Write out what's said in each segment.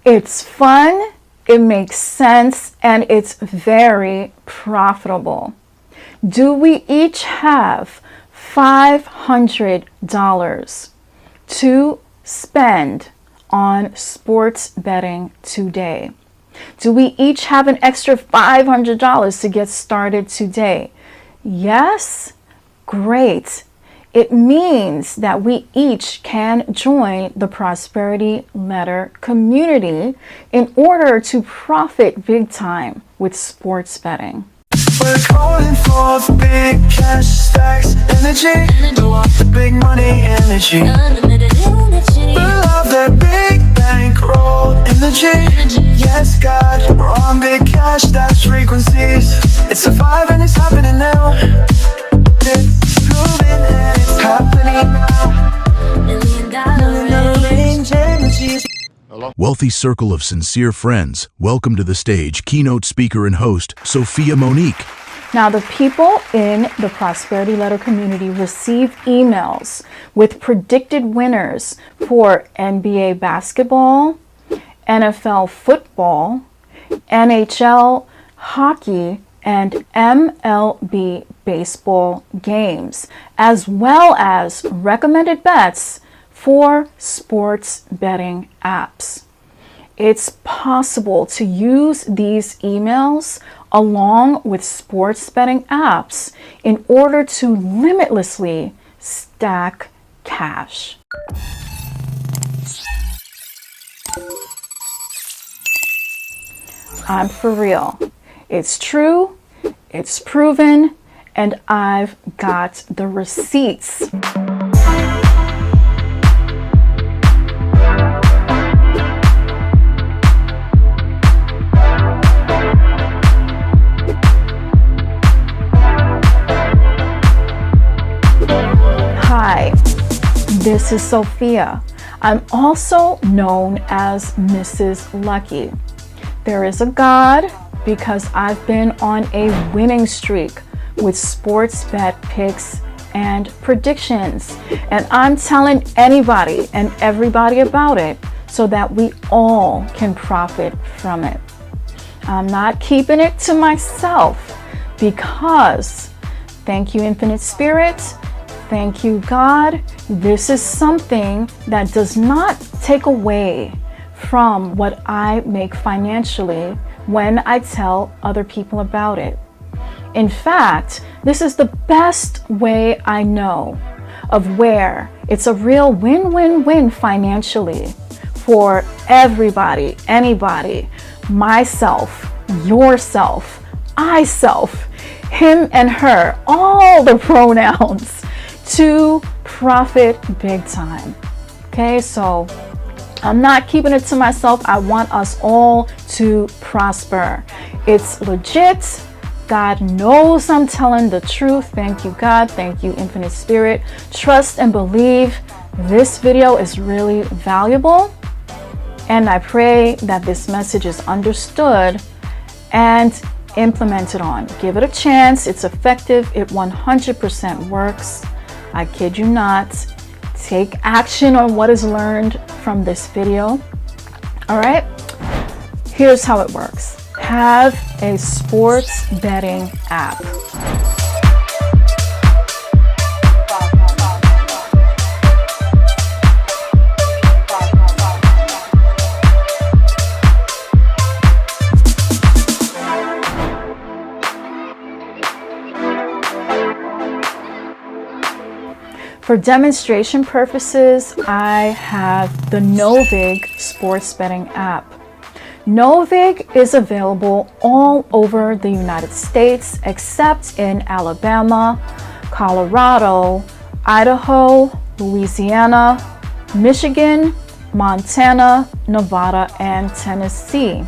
It's fun, it makes sense, and it's very profitable. Do we each have $500 to spend on sports betting today? Do we each have an extra $500 to get started today? Yes? Great. It means that we each can join the Prosperity Letter community in order to profit big time with sports betting. We're calling for the big cash stacks, energy. We want the big money energy. We love that big bankroll energy. Yes, God, we're on big cash, that's frequencies. It's a vibe and it's happening now. It's proven and it's happening now. $1 million range energies. Wealthy circle of sincere friends, welcome to the stage keynote speaker and host, Sophia Monique. Now, the people in the Prosperity Letter community receive emails with predicted winners for NBA basketball, NFL football, NHL hockey, and MLB baseball games, as well as recommended bets for sports betting apps. It's possible to use these emails along with sports betting apps in order to limitlessly stack cash. I'm for real. It's true, it's proven, and I've got the receipts. Hi, this is Sophia. I'm also known as Mrs. Lucky. There is a God because I've been on a winning streak with sports bet picks and predictions. And I'm telling anybody and everybody about it so that we all can profit from it. I'm not keeping it to myself because, thank you, Infinite Spirit, thank you, God, this is something that does not take away from what I make financially when I tell other people about it. In fact, this is the best way I know of where it's a real win-win-win financially for everybody, anybody, myself, yourself, I-self, him and her, all the pronouns, to profit big time. Okay, so I'm not keeping it to myself. I want us all to prosper. It's legit. God knows I'm telling the truth. Thank you, God. Thank you, Infinite Spirit. Trust and believe this video is really valuable. And I pray that this message is understood and implemented on. Give it a chance. It's effective. It 100% works. I kid you not. Take action on what is learned from this video. All right, here's how it works. Have a sports betting app. For demonstration purposes, I have the Novig sports betting app. Novig is available all over the United States except in Alabama, Colorado, Idaho, Louisiana, Michigan, Montana, Nevada, and Tennessee.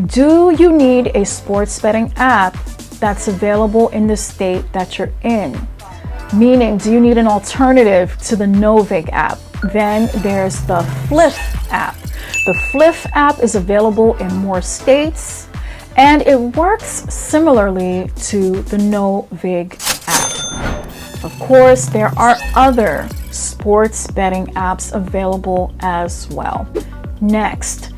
Do you need a sports betting app that's available in the state that you're in? Meaning, do you need an alternative to the Novig app? Then there's the Fliff app. The Fliff app is available in more states, and it works similarly to the Novig app. Of course, there are other sports betting apps available as well. Next,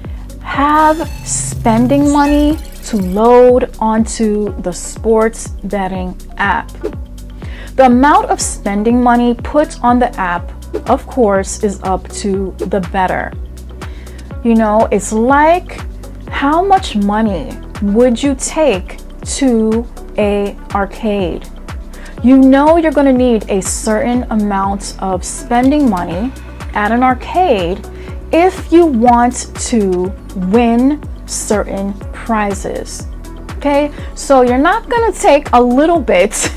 have spending money to load onto the sports betting app. The amount of spending money put on the app, of course, is up to the bettor. You know, it's like, how much money would you take to an arcade? You know you're going to need a certain amount of spending money at an arcade if you want to win certain prizes. Okay, so you're not going to take a little bit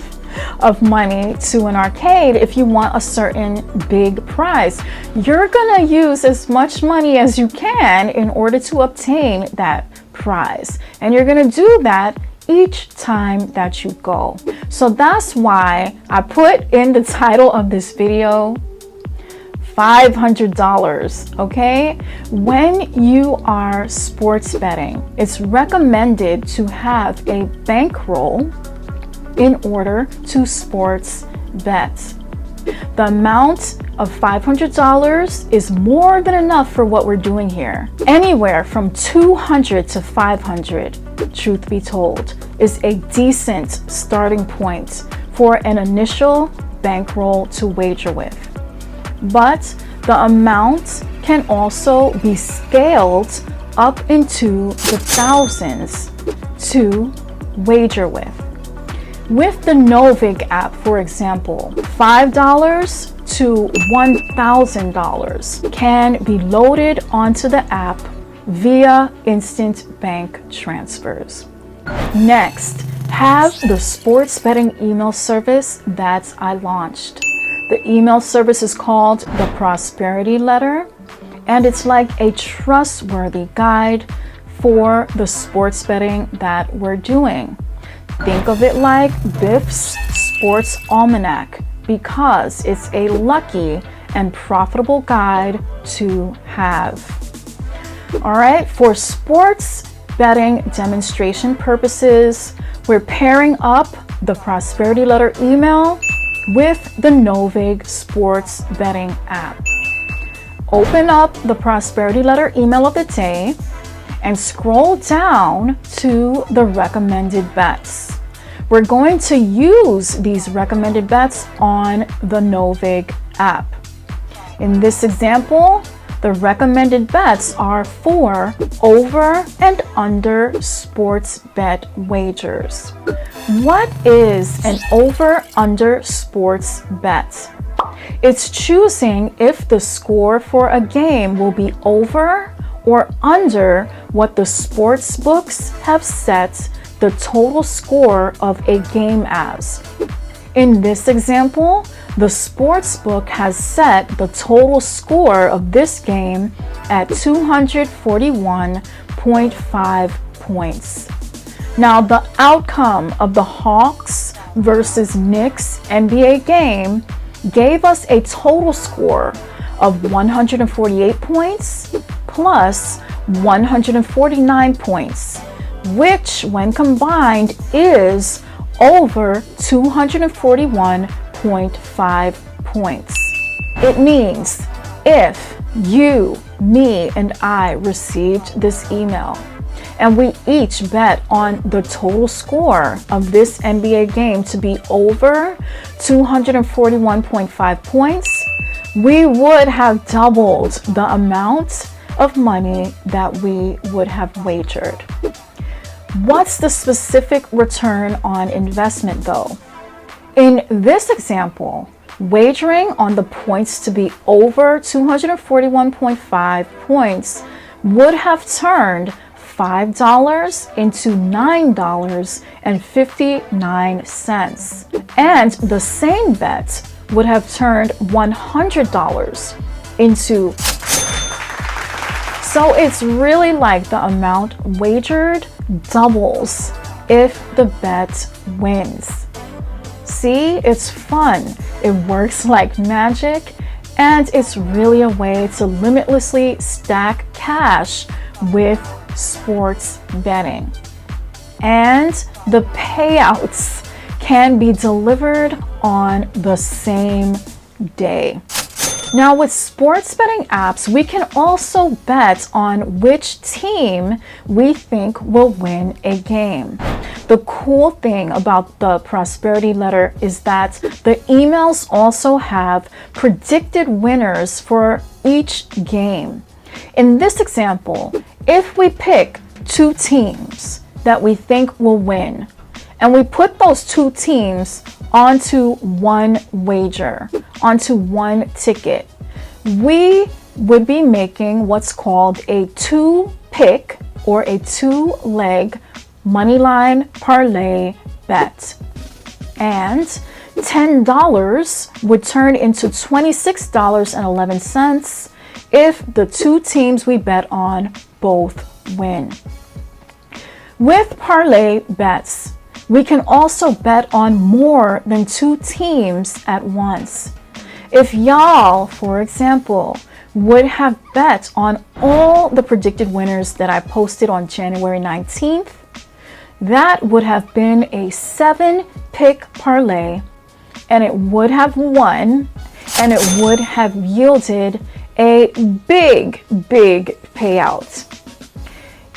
of money to an arcade if you want a certain big prize. You're going to use as much money as you can in order to obtain that prize, and you're going to do that each time that you go. So that's why I put in the title of this video $500. Okay, when you are sports betting, it's recommended to have a bankroll in order to sports bet. The amount of $500 is more than enough for what we're doing here. Anywhere from $200 to $500, truth be told, is a decent starting point for an initial bankroll to wager with. But the amount can also be scaled up into the thousands to wager with. With the Novig app, for example, $5 to $1,000 can be loaded onto the app via instant bank transfers. Next, have the sports betting email service that I launched. The email service is called the Prosperity Letter, and it's like a trustworthy guide for the sports betting that we're doing. Think of it like Biff's Sports Almanac, because it's a lucky and profitable guide to have. All right, for sports betting demonstration purposes, we're pairing up the Prosperity Letter email with the Novig Sports Betting app. Open up the Prosperity Letter email of the day and scroll down to the recommended bets. We're going to use these recommended bets on the Novig app. In this example, the recommended bets are for over and under sports bet wagers. What is an over-under sports bet? It's choosing if the score for a game will be over or under what the sports books have set the total score of a game as. In this example, the sports book has set the total score of this game at 241.5 points. Now, the outcome of the Hawks versus Knicks NBA game gave us a total score of 148 points plus 149 points, which when combined is over 241.5 points. It means if you, me, and I received this email and we each bet on the total score of this NBA game to be over 241.5 points, we would have doubled the amount of money that we would have wagered. What's the specific return on investment though? In this example, wagering on the points to be over 241.5 points would have turned $5 into $9.59, and the same bet would have turned $100 into. So it's really like the amount wagered doubles if the bet wins. See, it's fun, it works like magic, and it's really a way to limitlessly stack cash with sports betting. And the payouts can be delivered on the same day. Now with sports betting apps, we can also bet on which team we think will win a game. The cool thing about the prosperity letter is that the emails also have predicted winners for each game. In this example, if we pick 2 teams that we think will win, and we put those 2 teams onto one wager, onto one ticket, we would be making what's called a 2-pick or a 2-leg moneyline parlay bet. And $10 would turn into $26.11 if the 2 teams we bet on both win. With parlay bets, we can also bet on more than 2 teams at once. If y'all, for example, would have bet on all the predicted winners that I posted on January 19th, that would have been a 7-pick parlay, and it would have won, and it would have yielded a big payout.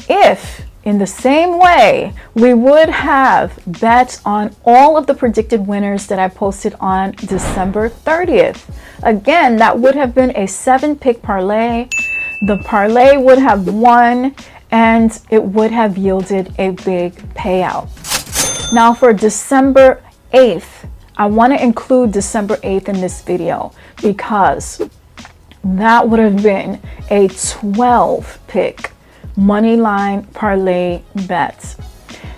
If in the same way, we would have bet on all of the predicted winners that I posted on December 30th. Again, that would have been a 7-pick parlay. The parlay would have won and it would have yielded a big payout. Now for December 8th, I want to include December 8th in this video because that would have been a 12-pick moneyline parlay bet.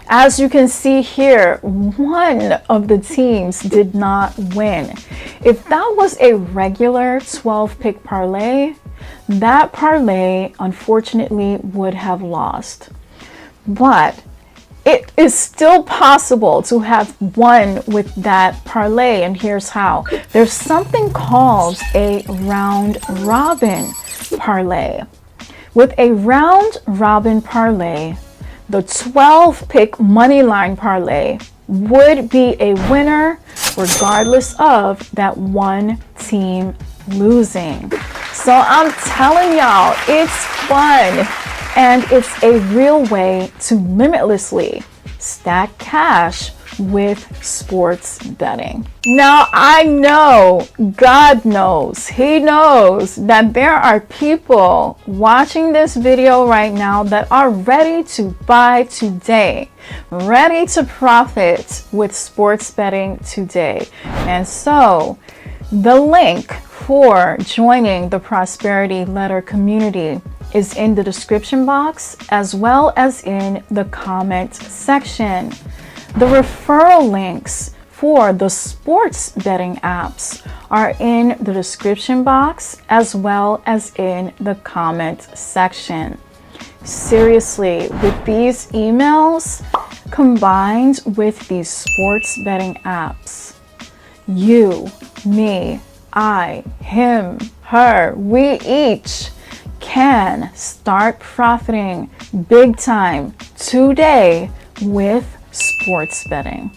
As you can see here, one of the teams did not win. If that was a regular 12-pick parlay, that parlay unfortunately would have lost. But it is still possible to have won with that parlay, and here's how. There's something called a round robin parlay. With a round robin parlay, the 12-pick moneyline parlay would be a winner regardless of that one team losing. So I'm telling y'all, it's fun and it's a real way to limitlessly stack cash with sports betting. Now I know, God knows, He knows that there are people watching this video right now that are ready to buy today, ready to profit with sports betting today. And so the link for joining the Prosperity Letter community is in the description box as well as in the comment section. The referral links for the sports betting apps are in the description box as well as in the comment section. Seriously, with these emails combined with these sports betting apps, you, me, I, him, her, we each can start profiting big time today with sports betting.